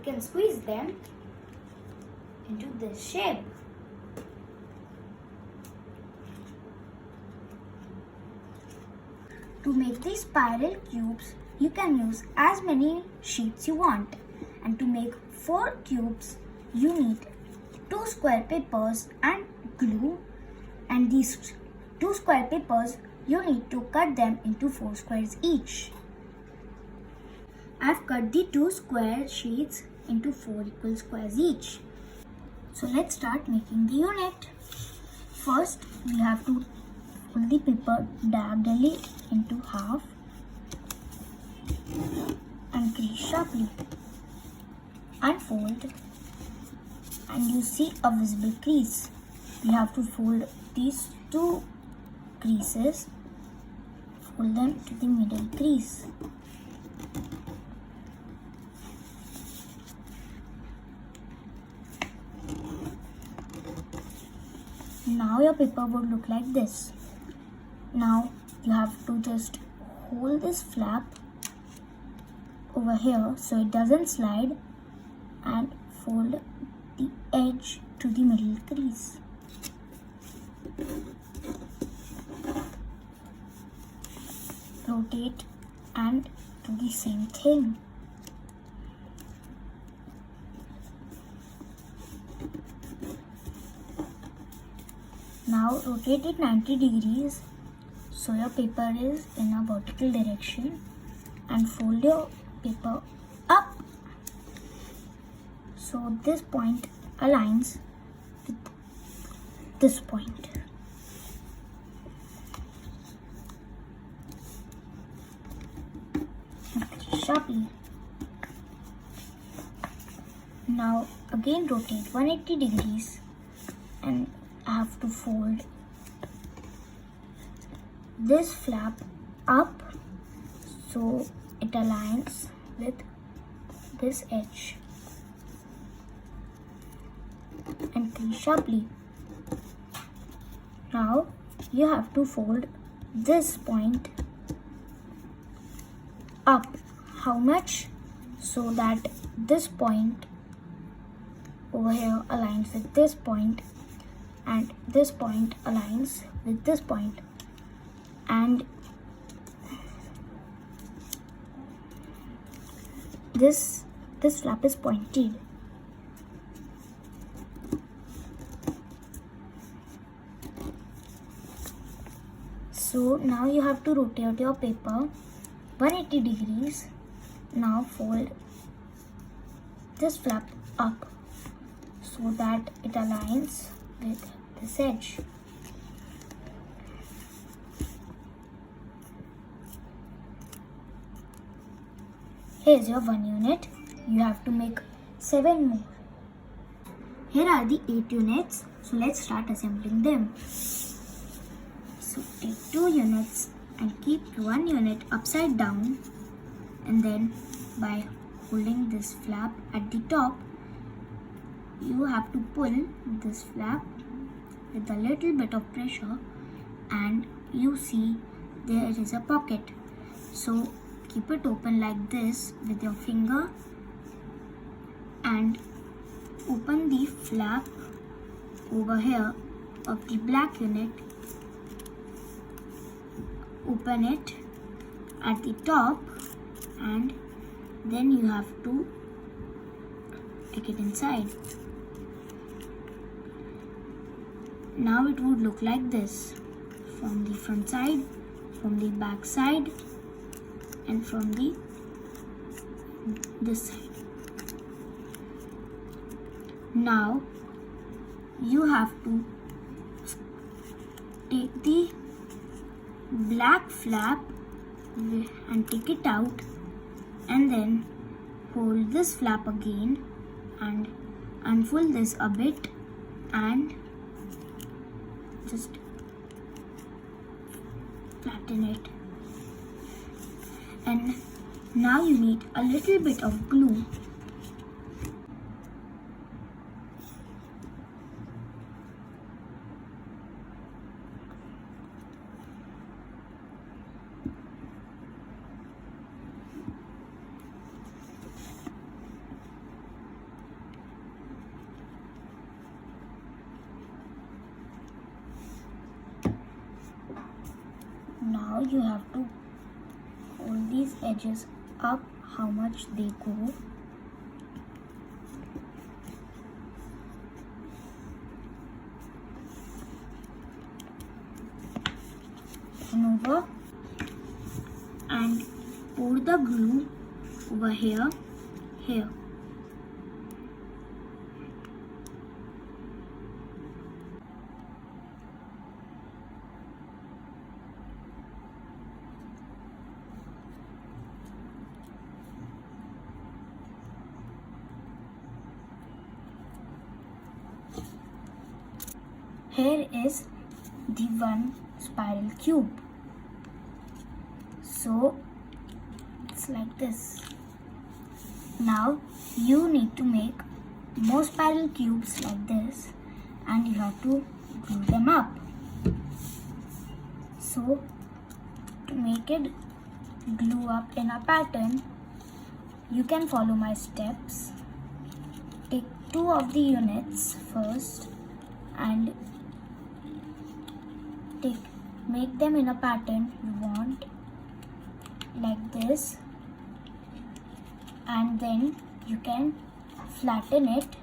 can squeeze them into this shape. To make these spiral cubes, you can use as many sheets you want. And to make 4 cubes, you need 2 square papers and glue. And these 2 square papers, you need to cut them into 4 squares each. I've cut the 2 square sheets into 4 equal squares each. So let's start making the unit. First, we have to fold the paper diagonally into half and crease sharply. Unfold and you see a visible crease. We have to fold these 2 creases, fold them to the middle crease. Now your paper would look like this. Now you have to just hold this flap over here so it doesn't slide and fold the edge to the middle crease. Rotate and do the same thing. Now rotate it 90 degrees so your paper is in a vertical direction and fold your paper up so this point aligns with this point. Sharply. Now again rotate 180 degrees and I have to fold this flap up so it aligns with this edge and crease sharply. Now you have to fold this point up. How much? So that this point over here aligns with this point and this point aligns with this point, and this flap is pointed. So now you have to rotate your paper 180 degrees. Now fold this flap up so that it aligns with this edge. Here's your 1 unit. You have to make 7 more. Here are the 8 units. So let's start assembling them. So take 2 units and keep 1 unit upside down, and then by holding this flap at the top, you have to pull this flap with a little bit of pressure and you see there is a pocket. So keep it open like this with your finger and open the flap over here of the black unit. Open it at the top and then you have to take it inside. Now it would look like this from the front side, from the back side, and from this side. Now you have to take the black flap and take it out, and then hold this flap again and unfold this a bit and just flatten it. And now you need a little bit of glue. Now you have to hold these edges up how much they go. And over and pour the glue over here. Here is the one spiral cube. So it's like this. Now you need to make more spiral cubes like this, and you have to glue them up. So to make it glue up in a pattern, you can follow my steps. Take 2 of the units first and make them in a pattern you want, like this, and then you can flatten it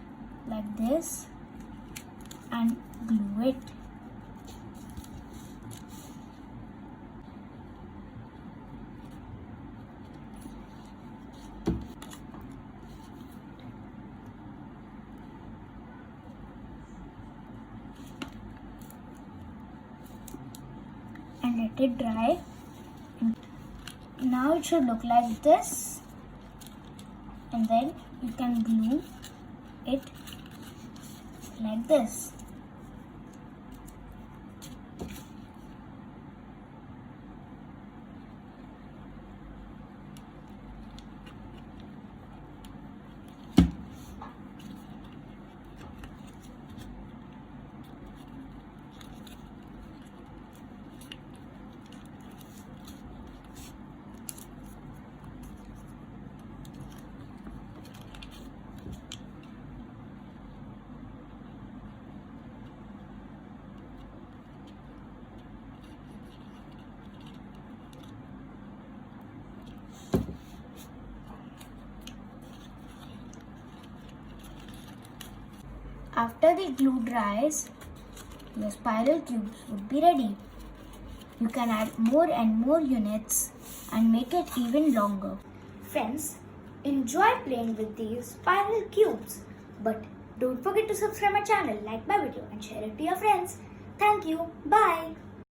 like this and glue it. And let it dry. Now it should look like this, and then you can glue it like this. After the glue dries, your spiral cubes would be ready. You can add more and more units and make it even longer. Friends, enjoy playing with these spiral cubes. But don't forget to subscribe my channel, like my video and share it to your friends. Thank you. Bye.